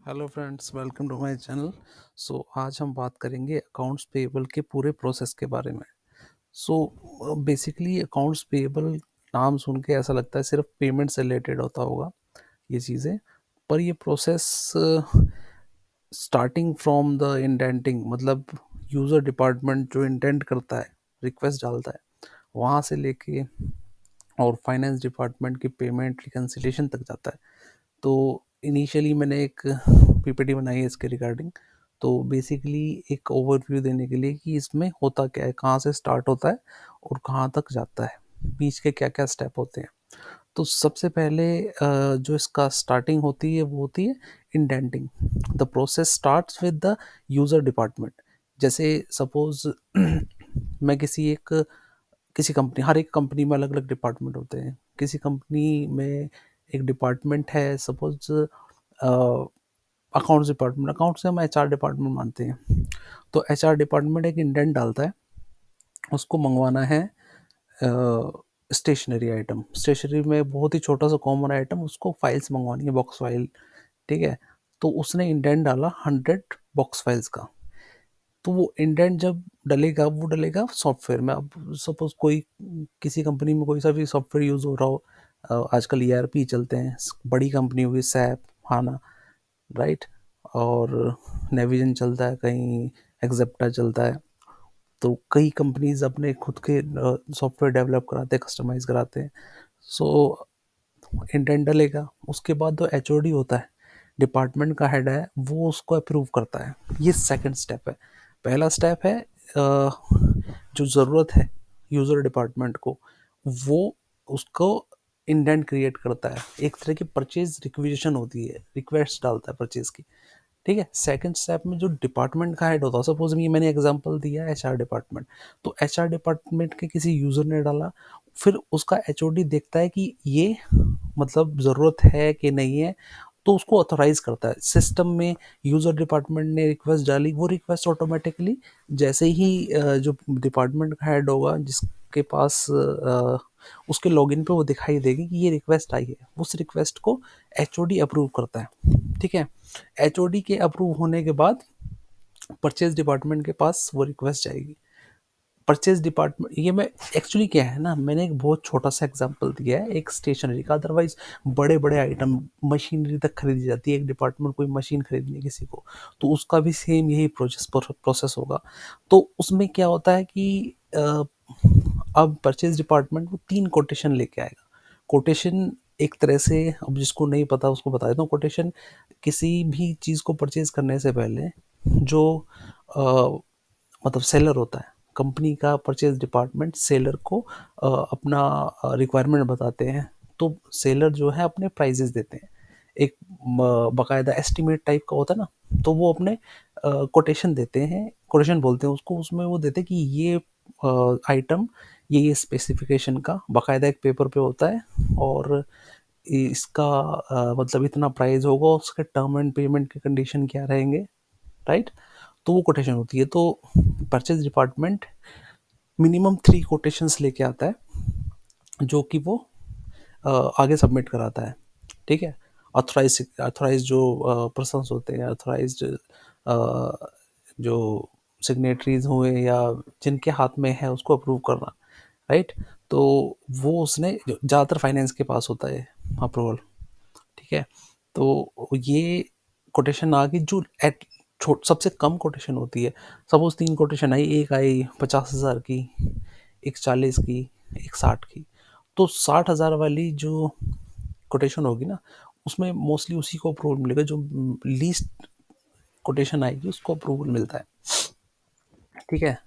Hello friends, welcome to my channel. आज हम बात करेंगे अकाउंट्स पेएबल के पूरे प्रोसेस के बारे में। बेसिकली अकाउंट्स पेएबल नाम सुन के ऐसा लगता है सिर्फ पेमेंट से रिलेटेड होता होगा ये चीज़ें, पर ये process starting from the indenting, मतलब यूज़र डिपार्टमेंट जो इंडेंट करता है, रिक्वेस्ट डालता है, वहाँ से लेके और फाइनेंस डिपार्टमेंट की पेमेंट रिकन्सिलिएशन तक जाता है। तो इनिशियली मैंने एक पीपीटी बनाई है इसके रिगार्डिंग। तो बेसिकली एक ओवरव्यू देने के लिए कि इसमें होता क्या है, कहाँ से स्टार्ट होता है और कहाँ तक जाता है, बीच के क्या क्या स्टेप होते हैं। तो सबसे पहले जो इसका स्टार्टिंग होती है वो होती है indenting. The process starts with the user department. जैसे सपोज मैं किसी कंपनी, हर एक कंपनी में अलग अलग डिपार्टमेंट होते हैं। किसी कंपनी में एक डिपार्टमेंट है, सपोज अकाउंट्स डिपार्टमेंट। अकाउंट्स से हम एचआर डिपार्टमेंट मानते हैं। तो एचआर डिपार्टमेंट एक इंडेंट डालता है, उसको मंगवाना है स्टेशनरी आइटम। स्टेशनरी में बहुत ही छोटा सा कॉमन आइटम, उसको फाइल्स मंगवानी है, बॉक्स फाइल। ठीक है। तो उसने इंडेंट डाला 100 बॉक्स फाइल्स का। तो वो इंडेंट जब डलेगा, वो डलेगा सॉफ्टवेयर में। अब सपोज कोई किसी कंपनी में कोई सा भी सॉफ्टवेयर यूज़ हो रहा हो, आजकल ईआरपी चलते हैं, बड़ी कंपनी हुई सैप, हाना, राइट, और नेविजन चलता है, कहीं एक्सेप्टा चलता है। तो कई कंपनीज अपने खुद के सॉफ्टवेयर डेवलप कराते हैं, कस्टमाइज कराते हैं। सो इंटेंट डलेगा, उसके बाद जो एचओडी होता है, डिपार्टमेंट का हेड है, वो उसको अप्रूव करता है। ये सेकंड स्टेप है। पहला स्टेप है जो ज़रूरत है यूज़र डिपार्टमेंट को, वो उसको इंडेंट क्रिएट करता है। एक तरह की परचेज रिक्विजिशन होती है, रिक्वेस्ट डालता है परचेज की। ठीक है। सेकंड स्टेप में जो डिपार्टमेंट का हेड होता है, सपोज ये मैंने एग्जांपल दिया एचआर डिपार्टमेंट, तो एचआर डिपार्टमेंट के किसी यूजर ने डाला, फिर उसका एचओडी देखता है कि ये मतलब ज़रूरत है कि नहीं है, तो उसको ऑथोराइज करता है सिस्टम में। यूज़र डिपार्टमेंट ने रिक्वेस्ट डाली, वो रिक्वेस्ट ऑटोमेटिकली जैसे ही जो डिपार्टमेंट का हेड होगा, जिसके पास उसके लॉगिन पे वो दिखाई देगी कि ये रिक्वेस्ट आई है, उस रिक्वेस्ट को एचओडी अप्रूव करता है। ठीक है। एचओडी के अप्रूव होने के बाद परचेज डिपार्टमेंट के पास वो रिक्वेस्ट जाएगी। परचेज डिपार्टमेंट, ये मैं एक्चुअली क्या है ना, मैंने एक बहुत छोटा सा एग्जांपल दिया है एक स्टेशनरी का। अदरवाइज बड़े बड़े आइटम, मशीनरी तक खरीदी जाती है। एक डिपार्टमेंट कोई मशीन खरीदनी है किसी को, तो उसका भी सेम यही प्रोसेस होगा। तो उसमें क्या होता है कि अब परचेज डिपार्टमेंट वो 3 कोटेशन लेके आएगा। कोटेशन एक तरह से, अब जिसको नहीं पता उसको बता देता हूँ। कोटेशन किसी भी चीज़ को परचेज करने से पहले जो अ, मतलब सेलर होता है, कंपनी का परचेज डिपार्टमेंट सेलर को अपना रिक्वायरमेंट बताते हैं। तो सेलर जो है अपने प्राइजेस देते हैं, एक बकायदा एस्टिमेट टाइप का होता है ना। तो वो अपने कोटेशन देते हैं, कोटेशन बोलते हैं उसको। उसमें वो देते हैं कि ये आइटम, ये स्पेसिफिकेशन का बकायदा एक पेपर पे होता है, और इसका मतलब इतना प्राइस होगा, उसके टर्म एंड पेमेंट के कंडीशन क्या रहेंगे, राइट। तो वो कोटेशन होती है। तो परचेज डिपार्टमेंट मिनिमम 3 कोटेशंस लेके आता है, जो कि वो आगे सबमिट कराता है। ठीक है। ऑथराइज जो पर्सन्स होते हैं, ऑथराइज्ड जो सिग्नेटरीज हुए या जिनके हाथ में है उसको अप्रूव करना, राइट। तो वो उसने ज़्यादातर फाइनेंस के पास होता है अप्रूवल। ठीक है। तो ये कोटेशन आ गई जो एट सबसे कम कोटेशन होती है। सपोज 3 कोटेशन आई, एक आई 50,000 की, एक 40 की, एक 60 की। तो 60,000 वाली जो कोटेशन होगी ना, उसमें मोस्टली उसी को अप्रूवल मिलेगा जो लीस्ट कोटेशन आएगी, उसको अप्रूवल मिलता है। ठीक है।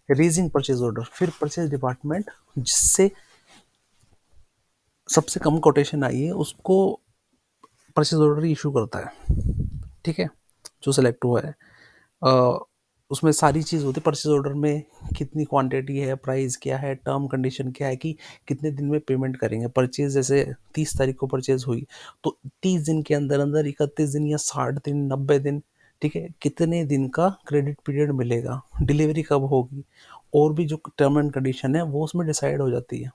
रीजिंग परचेज ऑर्डर, फिर परचेज डिपार्टमेंट जिससे सबसे कम कोटेशन आई है उसको परचेज ऑर्डर इशू करता है। ठीक है। जो सेलेक्ट हुआ है, अ, उसमें सारी चीज़ होती है परचेज ऑर्डर में। कितनी क्वांटिटी है, प्राइस क्या है, टर्म कंडीशन क्या है, कि कितने दिन में पेमेंट करेंगे। परचेज जैसे 30 तारीख को परचेज हुई, तो 30 दिन के अंदर अंदर, 31 दिन या 60 दिन, 90 दिन, ठीक है, कितने दिन का क्रेडिट पीरियड मिलेगा, डिलीवरी कब होगी, और भी जो टर्म एंड कंडीशन है वो उसमें डिसाइड हो जाती है।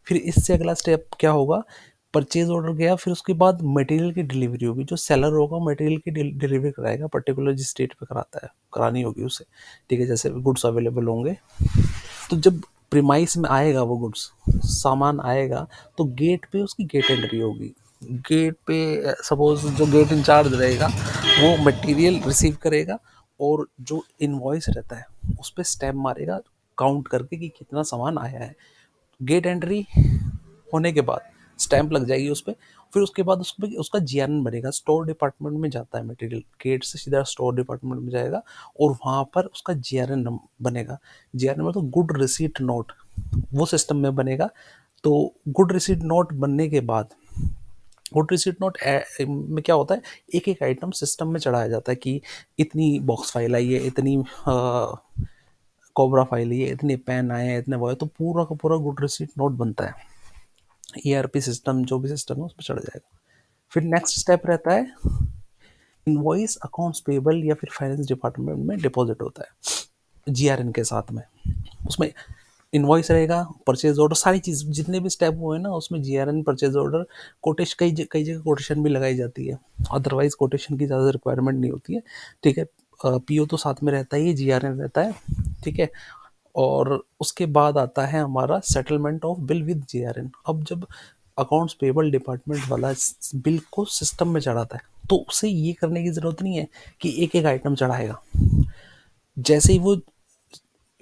फिर इससे अगला स्टेप क्या होगा, परचेज ऑर्डर गया, फिर उसके बाद मटेरियल की डिलीवरी होगी, जो सेलर होगा मटेरियल की डिलीवरी कराएगा पर्टिकुलर जिस स्टेट पे कराता है, करानी होगी उसे, ठीक है, जैसे गुड्स अवेलेबल होंगे। तो जब प्रीमाइस में आएगा वो गुड्स, सामान आएगा, तो गेट पे उसकी गेट एंट्री होगी। गेट पे सपोज जो गेट इंचार्ज रहेगा वो मटेरियल रिसीव करेगा, और जो इनवॉइस रहता है उस पर स्टैम्प मारेगा काउंट करके कि कितना सामान आया है। गेट एंट्री होने के बाद स्टैंप लग जाएगी उस पर, फिर उसके बाद उस पर उसका जीआरएन बनेगा, स्टोर डिपार्टमेंट में जाता है मटेरियल, गेट से सीधा स्टोर डिपार्टमेंट में जाएगा, और वहाँ पर उसका जीआरएन बनेगा। जीआरएन मतलब गुड रिसीट नोट, वो सिस्टम में बनेगा। तो गुड रिसीट नोट बनने के बाद, गुड रिसीट नोट में क्या होता है, एक एक आइटम सिस्टम में चढ़ाया जाता है कि इतनी बॉक्स फाइल आई है, इतनी कोबरा फाइल आई है, इतने पेन आए हैं, इतने वो है, तो पूरा का पूरा गुड रिसीट नोट बनता है। ईआरपी सिस्टम जो भी सिस्टम है उस पर चढ़ जाएगा। फिर नेक्स्ट स्टेप रहता है, इनवॉइस अकाउंट्स पेबल या फिर फाइनेंस डिपार्टमेंट में डिपॉजिट होता है जीआरएन के साथ में। उसमें इनवॉइस रहेगा, परचेज ऑर्डर, सारी चीज़ जितने भी स्टेप हुए ना उसमें जीआरएन, परचेज ऑर्डर, कोटेशन, कई जगह कोटेशन भी लगाई जाती है, अदरवाइज कोटेशन की ज़्यादा रिक्वायरमेंट नहीं होती है, ठीक है। पीओ तो साथ में रहता ही है, जीआरएन रहता है, ठीक है। और उसके बाद आता है हमारा settlement of bill with GRN. अब जब अकाउंट्स पेबल डिपार्टमेंट वाला बिल को सिस्टम में चढ़ाता है, तो उसे ये करने की ज़रूरत नहीं है कि एक एक आइटम चढ़ाएगा। जैसे ही वो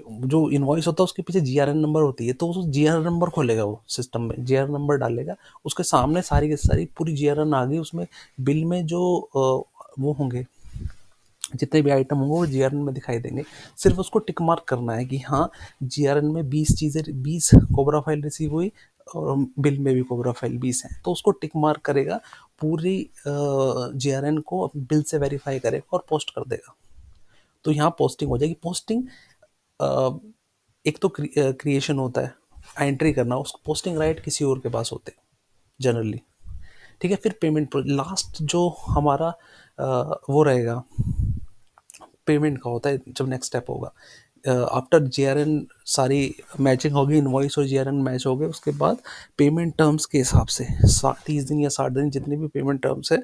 जो इनवॉइस होता है उसके पीछे जीआरएन नंबर होती है, तो उस जीआरएन नंबर खोलेगा, वो सिस्टम में जीआरएन नंबर डालेगा, उसके सामने सारी की सारी पूरी जीआरएन आ गई, उसमें बिल में जो वो होंगे, जितने भी आइटम होंगे वो जीआरएन में दिखाई देंगे। सिर्फ उसको टिक मार्क करना है कि हाँ, जीआरएन में 20 चीज़ें, 20 कोबरा फाइल रिसीव हुई, और बिल में भी कोबरा फाइल 20 है, तो उसको टिक मार्क करेगा, पूरी जीआरएन को बिल से वेरीफाई करेगा और पोस्ट कर देगा। तो यहाँ पोस्टिंग हो जाएगी। पोस्टिंग एक तो क्रिएशन होता है, एंट्री करना, उसको पोस्टिंग राइट किसी और के पास होते हैं जनरली, ठीक है। फिर पेमेंट, लास्ट जो हमारा वो रहेगा पेमेंट का होता है, जब नेक्स्ट स्टेप होगा आफ्टर जीआरएन, सारी मैचिंग होगी, इनवॉइस और जीआरएन मैच हो गए, उसके बाद पेमेंट टर्म्स के हिसाब से 30 दिन या 60 दिन जितने भी पेमेंट टर्म्स है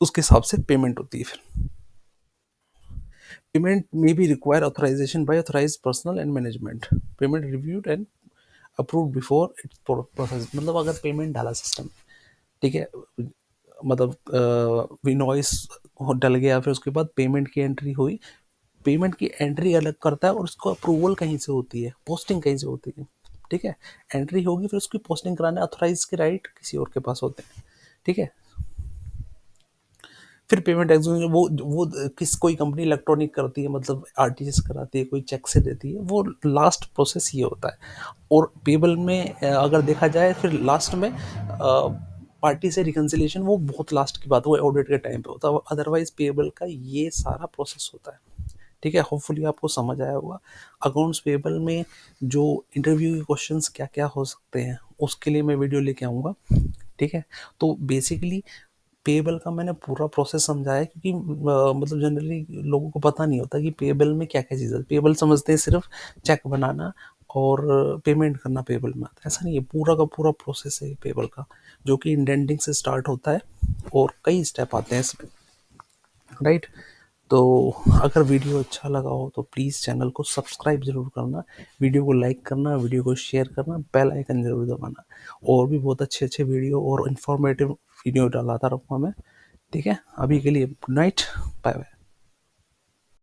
उसके हिसाब से पेमेंट होती है। फिर पेमेंट में be require authorization by authorize personal and management, payment reviewed and approve before its process. मतलब अगर पेमेंट डाला सिस्टम, ठीक है, मतलब इनवॉइस डल गया, फिर उसके बाद पेमेंट की एंट्री हुई, पेमेंट की एंट्री अलग करता है और उसको अप्रूवल कहीं से होती है, पोस्टिंग कहीं से होती है, ठीक है। एंट्री होगी, फिर उसकी पोस्टिंग कराने अथोराइज के राइट किसी और के पास होते हैं, ठीक है। फिर पेमेंट एग्जीक्यूशन, वो किस कोई कंपनी इलेक्ट्रॉनिक करती है, मतलब आरटीजीएस कराती है, कोई चेक से देती है, वो लास्ट प्रोसेस ये होता है। और पेबल में अगर देखा जाए, फिर लास्ट में पार्टी से रिकन्सिलेशन, वो बहुत लास्ट की बात है, वो ऑडिट के टाइम पे होता है, अदरवाइज पेबल का ये सारा प्रोसेस होता है, ठीक है। होपफुली आपको समझ आया होगा। अकाउंट्स पेबल में जो इंटरव्यू के क्वेश्चंस क्या क्या हो सकते हैं उसके लिए मैं वीडियो लेके आऊँगा, ठीक है। तो बेसिकली पेबल का मैंने पूरा प्रोसेस समझाया, क्योंकि मतलब जनरली लोगों को पता नहीं होता कि पेबल में क्या क्या चीज़ है। पेबल समझते हैं सिर्फ चेक बनाना और पेमेंट करना पेबल में आता है, ऐसा नहीं है, पूरा का पूरा प्रोसेस है पेबल का, जो कि इंडेंटिंग से स्टार्ट होता है और कई स्टेप आते हैं इसमें, राइट। तो अगर वीडियो अच्छा लगा हो तो प्लीज़ चैनल को सब्सक्राइब ज़रूर करना, वीडियो को लाइक करना, वीडियो को शेयर करना, बेल आइकन ज़रूर दबाना। और भी बहुत अच्छे अच्छे वीडियो और इन्फॉर्मेटिव वीडियो डालाता रहूँगा मैं, ठीक है। अभी के लिए गुड नाइट, बाय बाय।